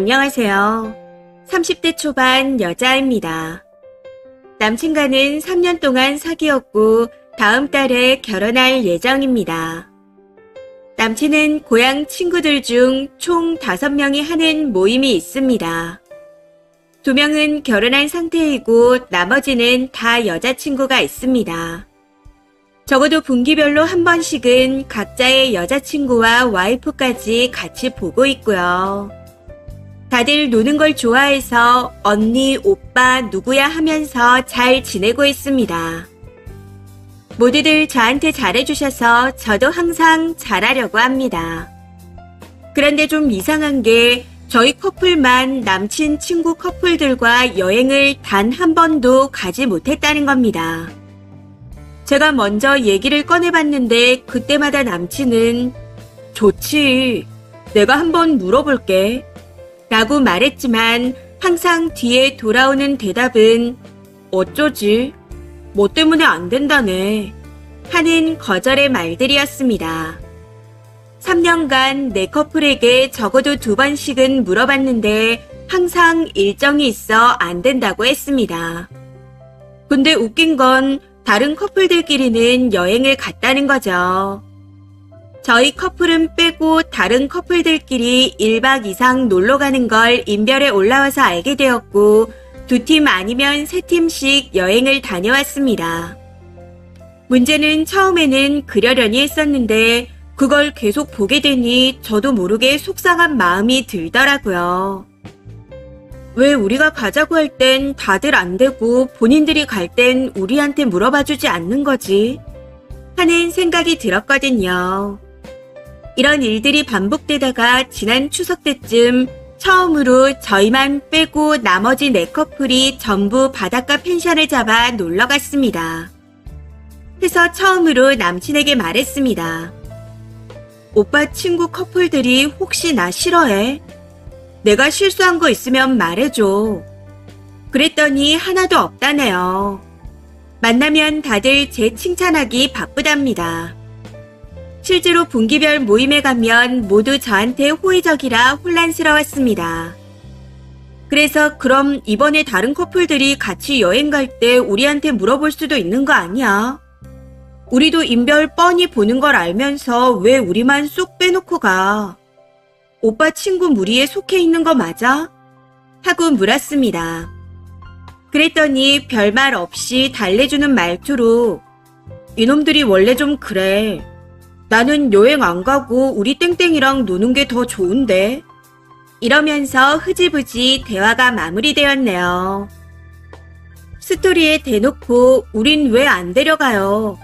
안녕하세요. 30대 초반 여자입니다. 남친과는 3년 동안 사귀었고 다음 달에 결혼할 예정입니다. 남친은 고향 친구들 중 총 5명이 하는 모임이 있습니다. 2명은 결혼한 상태이고 나머지는 다 여자친구가 있습니다. 적어도 분기별로 한 번씩은 각자의 여자친구와 와이프까지 같이 보고 있고요. 다들 노는 걸 좋아해서 언니, 오빠, 누구야 하면서 잘 지내고 있습니다. 모두들 저한테 잘해주셔서 저도 항상 잘하려고 합니다. 그런데 좀 이상한 게 저희 커플만 남친 친구 커플들과 여행을 단 한 번도 가지 못했다는 겁니다. 제가 먼저 얘기를 꺼내봤는데 그때마다 남친은 좋지, 내가 한번 물어볼게 라고 말했지만 항상 뒤에 돌아오는 대답은 어쩌지? 뭐 때문에 안 된다네 하는 거절의 말들이었습니다. 3년간 내 커플에게 적어도 2번씩은 물어봤는데 항상 일정이 있어 안 된다고 했습니다. 근데 웃긴 건 다른 커플들끼리는 여행을 갔다는 거죠. 저희 커플은 빼고 다른 커플들끼리 1박 이상 놀러 가는 걸 인별에 올라와서 알게 되었고 2팀 아니면 3팀씩 여행을 다녀왔습니다. 문제는 처음에는 그러려니 했었는데 그걸 계속 보게 되니 저도 모르게 속상한 마음이 들더라고요. 왜 우리가 가자고 할 땐 다들 안 되고 본인들이 갈 땐 우리한테 물어봐주지 않는 거지? 하는 생각이 들었거든요. 이런 일들이 반복되다가 지난 추석 때쯤 처음으로 저희만 빼고 나머지 4커플이 전부 바닷가 펜션을 잡아 놀러 갔습니다. 해서 처음으로 남친에게 말했습니다. 오빠 친구 커플들이 혹시 나 싫어해? 내가 실수한 거 있으면 말해줘. 그랬더니 하나도 없다네요. 만나면 다들 제 칭찬하기 바쁘답니다. 실제로 분기별 모임에 가면 모두 저한테 호의적이라 혼란스러웠습니다. 그래서 그럼 이번에 다른 커플들이 같이 여행 갈 때 우리한테 물어볼 수도 있는 거 아니야? 우리도 인별 뻔히 보는 걸 알면서 왜 우리만 쏙 빼놓고 가? 오빠 친구 무리에 속해 있는 거 맞아? 하고 물었습니다. 그랬더니 별말 없이 달래주는 말투로 이놈들이 원래 좀 그래. 나는 여행 안 가고 우리 땡땡이랑 노는 게 더 좋은데? 이러면서 흐지부지 대화가 마무리되었네요. 스토리에 대놓고 우린 왜 안 데려가요?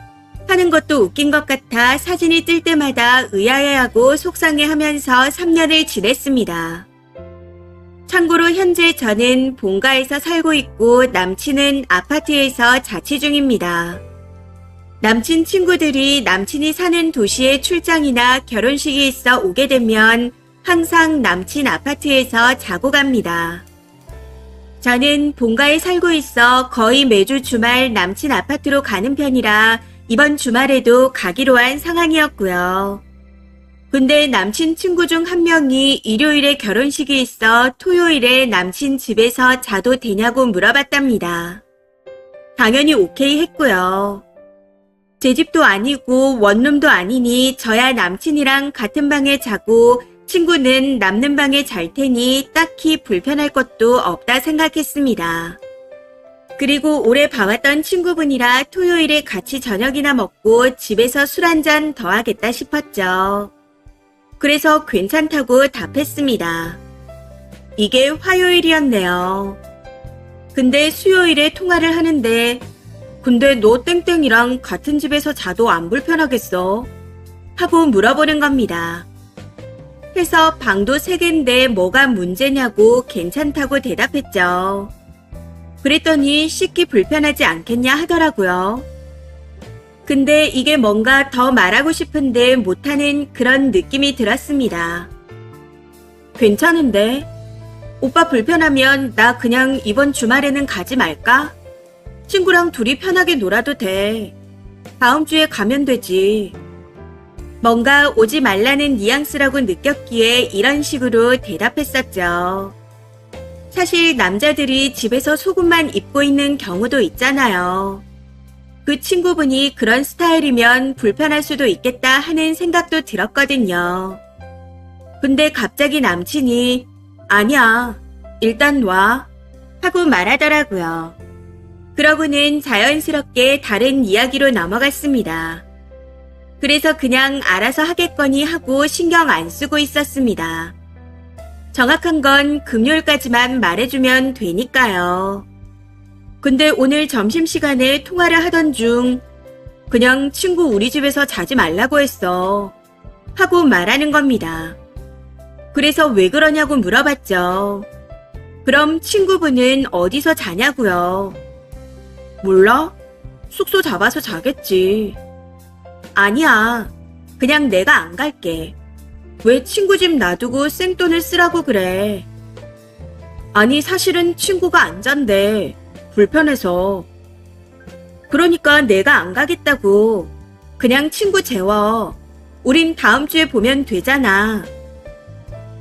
하는 것도 웃긴 것 같아 사진이 뜰 때마다 의아해하고 속상해하면서 3년을 지냈습니다. 참고로 현재 저는 본가에서 살고 있고 남친은 아파트에서 자취 중입니다. 남친 친구들이 남친이 사는 도시에 출장이나 결혼식이 있어 오게 되면 항상 남친 아파트에서 자고 갑니다. 저는 본가에 살고 있어 거의 매주 주말 남친 아파트로 가는 편이라 이번 주말에도 가기로 한 상황이었고요. 근데 남친 친구 중 한 명이 일요일에 결혼식이 있어 토요일에 남친 집에서 자도 되냐고 물어봤답니다. 당연히 오케이 했고요. 제 집도 아니고 원룸도 아니니 저야 남친이랑 같은 방에 자고 친구는 남는 방에 잘 테니 딱히 불편할 것도 없다 생각했습니다. 그리고 오래 봐왔던 친구분이라 토요일에 같이 저녁이나 먹고 집에서 술 한잔 더 하겠다 싶었죠. 그래서 괜찮다고 답했습니다. 이게 화요일이었네요. 근데 수요일에 통화를 하는데 근데 너 땡땡이랑 같은 집에서 자도 안 불편하겠어? 하고 물어보는 겁니다. 해서 방도 3개인데 뭐가 문제냐고 괜찮다고 대답했죠. 그랬더니 씻기 불편하지 않겠냐 하더라고요. 근데 이게 뭔가 더 말하고 싶은데 못하는 그런 느낌이 들었습니다. 괜찮은데? 오빠 불편하면 나 그냥 이번 주말에는 가지 말까? 친구랑 둘이 편하게 놀아도 돼. 다음 주에 가면 되지. 뭔가 오지 말라는 뉘앙스라고 느꼈기에 이런 식으로 대답했었죠. 사실 남자들이 집에서 속옷만 입고 있는 경우도 있잖아요. 그 친구분이 그런 스타일이면 불편할 수도 있겠다 하는 생각도 들었거든요. 근데 갑자기 남친이 아니야, 일단 와 하고 말하더라고요. 그러고는 자연스럽게 다른 이야기로 넘어갔습니다. 그래서 그냥 알아서 하겠거니 하고 신경 안 쓰고 있었습니다. 정확한 건 금요일까지만 말해주면 되니까요. 근데 오늘 점심시간에 통화를 하던 중 그냥 친구 우리 집에서 자지 말라고 했어 하고 말하는 겁니다. 그래서 왜 그러냐고 물어봤죠. 그럼 친구분은 어디서 자냐고요? 몰라? 숙소 잡아서 자겠지. 아니야. 그냥 내가 안 갈게. 왜 친구 집 놔두고 생돈을 쓰라고 그래? 아니 사실은 친구가 안 잔대. 불편해서. 그러니까 내가 안 가겠다고. 그냥 친구 재워. 우린 다음 주에 보면 되잖아.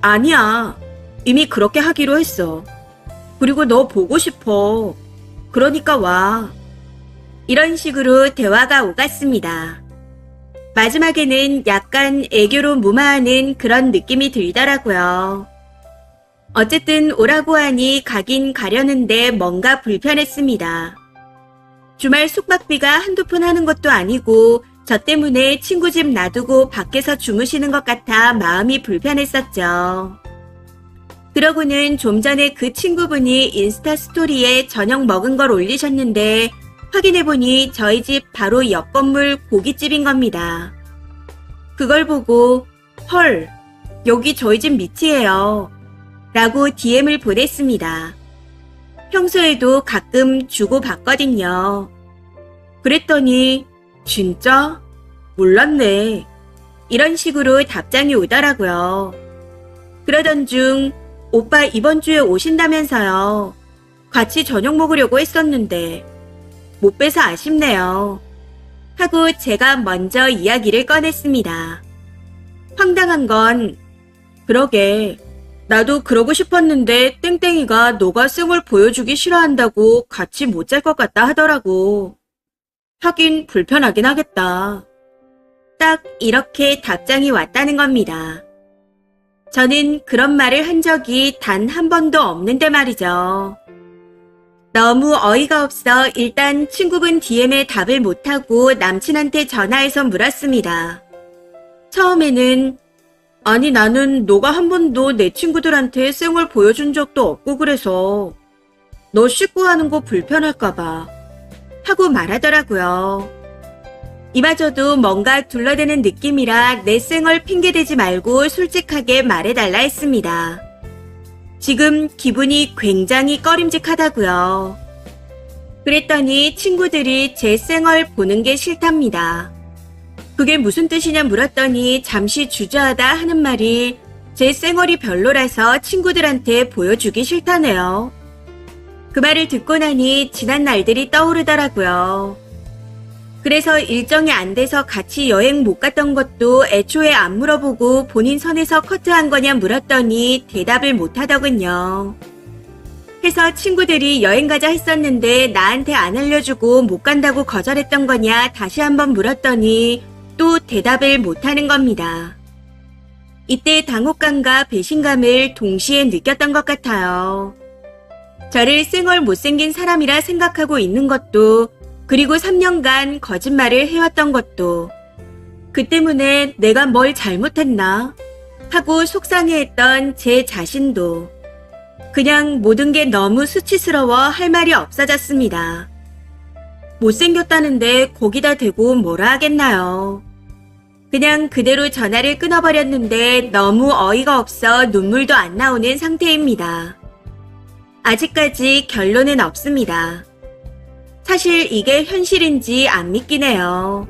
아니야. 이미 그렇게 하기로 했어. 그리고 너 보고 싶어. 그러니까 와. 이런 식으로 대화가 오갔습니다. 마지막에는 약간 애교로 무마하는 그런 느낌이 들더라고요. 어쨌든 오라고 하니 가긴 가려는데 뭔가 불편했습니다. 주말 숙박비가 한두 푼 하는 것도 아니고 저 때문에 친구 집 놔두고 밖에서 주무시는 것 같아 마음이 불편했었죠. 그러고는 좀 전에 그 친구분이 인스타 스토리에 저녁 먹은 걸 올리셨는데 확인해보니 저희 집 바로 옆 건물 고깃집인 겁니다. 그걸 보고 헐, 여기 저희 집 밑이에요 라고 DM을 보냈습니다. 평소에도 가끔 주고받거든요. 그랬더니 진짜? 몰랐네. 이런 식으로 답장이 오더라고요. 그러던 중 오빠 이번 주에 오신다면서요. 같이 저녁 먹으려고 했었는데 못 뵈서 아쉽네요. 하고 제가 먼저 이야기를 꺼냈습니다. 황당한 건 그러게 나도 그러고 싶었는데 땡땡이가 너가 쌩얼 보여주기 싫어한다고 같이 못 잘 것 같다 하더라고. 하긴 불편하긴 하겠다. 딱 이렇게 답장이 왔다는 겁니다. 저는 그런 말을 한 적이 단 한 번도 없는데 말이죠. 너무 어이가 없어 일단 친구분 DM에 답을 못하고 남친한테 전화해서 물었습니다. 처음에는 아니 나는 너가 한 번도 내 친구들한테 쌩얼 보여준 적도 없고 그래서 너 씻고 하는 거 불편할까봐 하고 말하더라고요. 이마저도 뭔가 둘러대는 느낌이라 내 쌩얼 핑계대지 말고 솔직하게 말해달라 했습니다. 지금 기분이 굉장히 꺼림직하다고요. 그랬더니 친구들이 제 쌩얼 보는 게 싫답니다. 그게 무슨 뜻이냐 물었더니 잠시 주저하다 하는 말이 제 쌩얼이 별로라서 친구들한테 보여주기 싫다네요. 그 말을 듣고 나니 지난 날들이 떠오르더라고요. 그래서 일정이 안 돼서 같이 여행 못 갔던 것도 애초에 안 물어보고 본인 선에서 커트한 거냐 물었더니 대답을 못 하더군요. 해서 친구들이 여행 가자 했었는데 나한테 안 알려주고 못 간다고 거절했던 거냐 다시 한번 물었더니 또 대답을 못 하는 겁니다. 이때 당혹감과 배신감을 동시에 느꼈던 것 같아요. 저를 쌩얼 못생긴 사람이라 생각하고 있는 것도 그리고 3년간 거짓말을 해왔던 것도 그 때문에 내가 뭘 잘못했나 하고 속상해했던 제 자신도 그냥 모든 게 너무 수치스러워 할 말이 없어졌습니다. 못생겼다는데 거기다 대고 뭐라 하겠나요. 그냥 그대로 전화를 끊어버렸는데 너무 어이가 없어 눈물도 안 나오는 상태입니다. 아직까지 결론은 없습니다. 사실 이게 현실인지 안 믿긴 해요.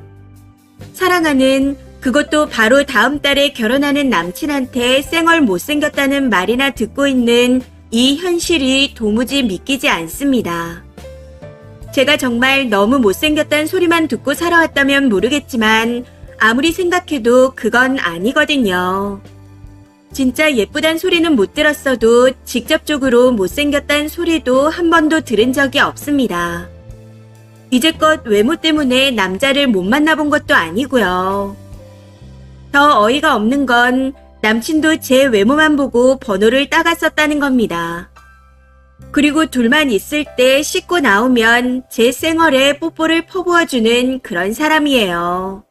사랑하는 그것도 바로 다음 달에 결혼하는 남친한테 쌩얼 못생겼다는 말이나 듣고 있는 이 현실이 도무지 믿기지 않습니다. 제가 정말 너무 못생겼다는 소리만 듣고 살아왔다면 모르겠지만 아무리 생각해도 그건 아니거든요. 진짜 예쁘단 소리는 못 들었어도 직접적으로 못생겼단 소리도 한 번도 들은 적이 없습니다. 이제껏 외모 때문에 남자를 못 만나본 것도 아니고요. 더 어이가 없는 건 남친도 제 외모만 보고 번호를 따갔었다는 겁니다. 그리고 둘만 있을 때 씻고 나오면 제 쌩얼에 뽀뽀를 퍼부어주는 그런 사람이에요.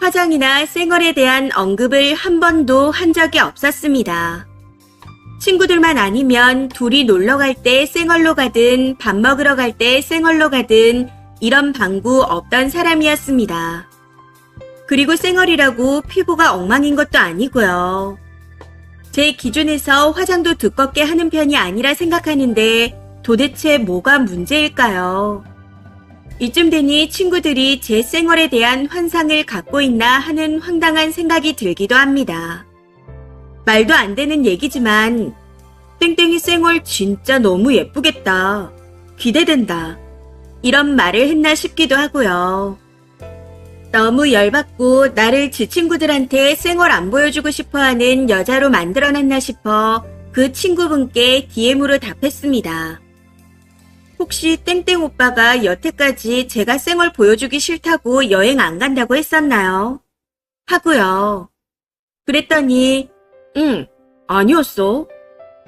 화장이나 쌩얼에 대한 언급을 한 번도 한 적이 없었습니다. 친구들만 아니면 둘이 놀러 갈 때 쌩얼로 가든 밥 먹으러 갈 때 쌩얼로 가든 이런 방구 없던 사람이었습니다. 그리고 쌩얼이라고 피부가 엉망인 것도 아니고요. 제 기준에서 화장도 두껍게 하는 편이 아니라 생각하는데 도대체 뭐가 문제일까요? 이쯤 되니 친구들이 제 쌩얼에 대한 환상을 갖고 있나 하는 황당한 생각이 들기도 합니다. 말도 안 되는 얘기지만 땡땡이 쌩얼 진짜 너무 예쁘겠다. 기대된다. 이런 말을 했나 싶기도 하고요. 너무 열받고 나를 지 친구들한테 쌩얼 안 보여주고 싶어하는 여자로 만들어놨나 싶어 그 친구분께 DM으로 답했습니다. 혹시 땡땡 오빠가 여태까지 제가 쌩얼 보여주기 싫다고 여행 안 간다고 했었나요? 하고요. 그랬더니 응, 아니었어.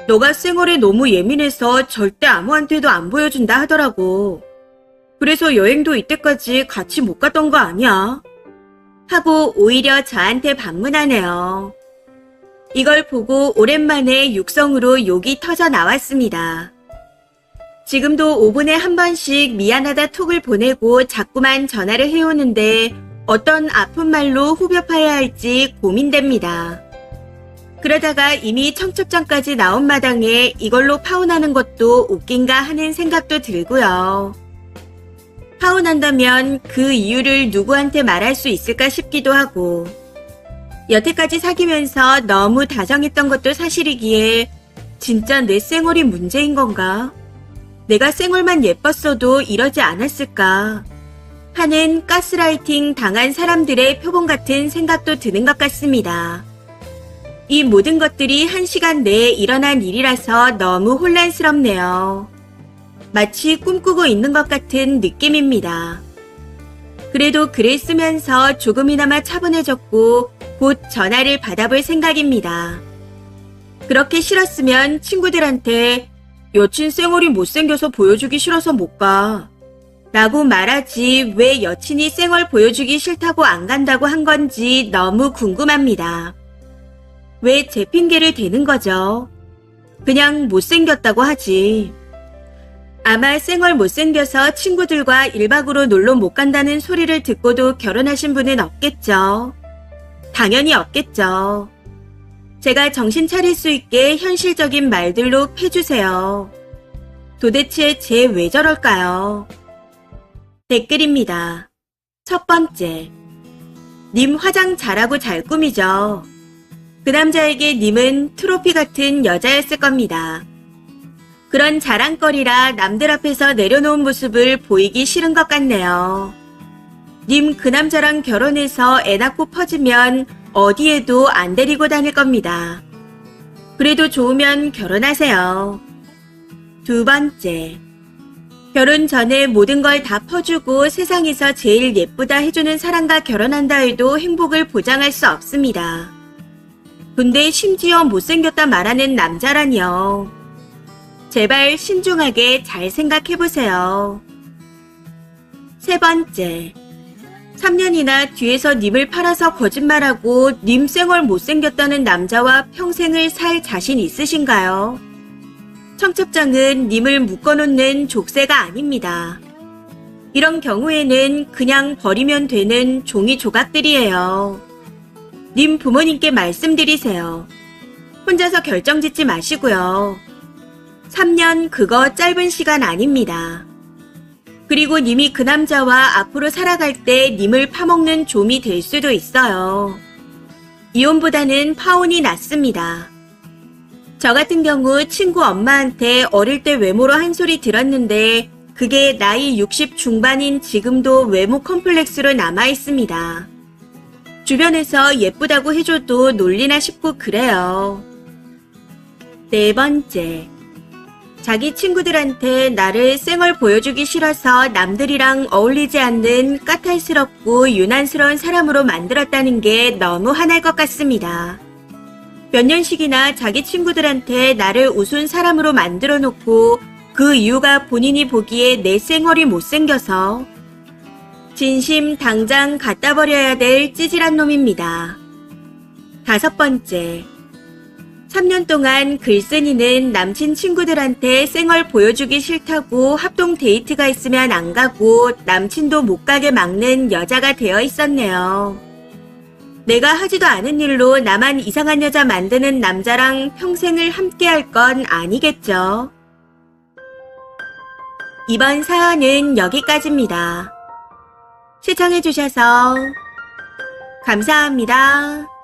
너가 쌩얼에 너무 예민해서 절대 아무한테도 안 보여준다 하더라고. 그래서 여행도 이때까지 같이 못 갔던 거 아니야? 하고 오히려 저한테 반문하네요. 이걸 보고 오랜만에 육성으로 욕이 터져 나왔습니다. 지금도 5분에 한 번씩 미안하다 톡을 보내고 자꾸만 전화를 해오는데 어떤 아픈 말로 후벼 파야 할지 고민됩니다. 그러다가 이미 청첩장까지 나온 마당에 이걸로 파혼하는 것도 웃긴가 하는 생각도 들고요. 파혼한다면 그 이유를 누구한테 말할 수 있을까 싶기도 하고 여태까지 사귀면서 너무 다정했던 것도 사실이기에 진짜 내 쌩얼이 문제인 건가? 내가 쌩얼만 예뻤어도 이러지 않았을까? 하는 가스라이팅 당한 사람들의 표본 같은 생각도 드는 것 같습니다. 이 모든 것들이 1시간 내에 일어난 일이라서 너무 혼란스럽네요. 마치 꿈꾸고 있는 것 같은 느낌입니다. 그래도 글을 쓰면서 조금이나마 차분해졌고 곧 전화를 받아볼 생각입니다. 그렇게 싫었으면 친구들한테 여친 쌩얼이 못생겨서 보여주기 싫어서 못 가. 라고 말하지 왜 여친이 쌩얼 보여주기 싫다고 안 간다고 한 건지 너무 궁금합니다. 왜 제 핑계를 대는 거죠? 그냥 못생겼다고 하지. 아마 쌩얼 못생겨서 친구들과 1박으로 놀러 못 간다는 소리를 듣고도 결혼하신 분은 없겠죠. 당연히 없겠죠. 제가 정신 차릴 수 있게 현실적인 말들로 패주세요. 도대체 쟤 왜 저럴까요? 댓글입니다. 첫 번째. 님 화장 잘하고 잘 꾸미죠. 그 남자에게 님은 트로피 같은 여자였을 겁니다. 그런 자랑거리라 남들 앞에서 내려놓은 모습을 보이기 싫은 것 같네요. 님 그 남자랑 결혼해서 애 낳고 퍼지면 어디에도 안 데리고 다닐 겁니다. 그래도 좋으면 결혼하세요. 두 번째. 결혼 전에 모든 걸 다 퍼주고 세상에서 제일 예쁘다 해주는 사람과 결혼한다 해도 행복을 보장할 수 없습니다. 근데 심지어 못생겼다 말하는 남자라니요. 제발 신중하게 잘 생각해보세요. 세 번째. 3년이나 뒤에서 님을 팔아서 거짓말하고 님 쌩얼 못생겼다는 남자와 평생을 살 자신 있으신가요? 청첩장은 님을 묶어놓는 족쇄가 아닙니다. 이런 경우에는 그냥 버리면 되는 종이 조각들이에요. 님 부모님께 말씀드리세요. 혼자서 결정짓지 마시고요. 3년 그거 짧은 시간 아닙니다. 그리고 님이 그 남자와 앞으로 살아갈 때 님을 파먹는 좀이 될 수도 있어요. 이혼보다는 파혼이 낫습니다. 저 같은 경우 친구 엄마한테 어릴 때 외모로 한 소리 들었는데 그게 나이 60 중반인 지금도 외모 컴플렉스로 남아있습니다. 주변에서 예쁘다고 해줘도 놀리나 싶고 그래요. 네 번째, 자기 친구들한테 나를 쌩얼 보여주기 싫어서 남들이랑 어울리지 않는 까탈스럽고 유난스러운 사람으로 만들었다는 게 너무 화날 것 같습니다. 몇 년씩이나 자기 친구들한테 나를 우스운 사람으로 만들어 놓고 그 이유가 본인이 보기에 내 쌩얼이 못생겨서 진심 당장 갖다 버려야 될 찌질한 놈입니다. 다섯 번째, 3년 동안 글쓴이는 남친 친구들한테 쌩얼 보여주기 싫다고 합동 데이트가 있으면 안 가고 남친도 못 가게 막는 여자가 되어 있었네요. 내가 하지도 않은 일로 나만 이상한 여자 만드는 남자랑 평생을 함께 할 건 아니겠죠. 이번 사연은 여기까지입니다. 시청해주셔서 감사합니다.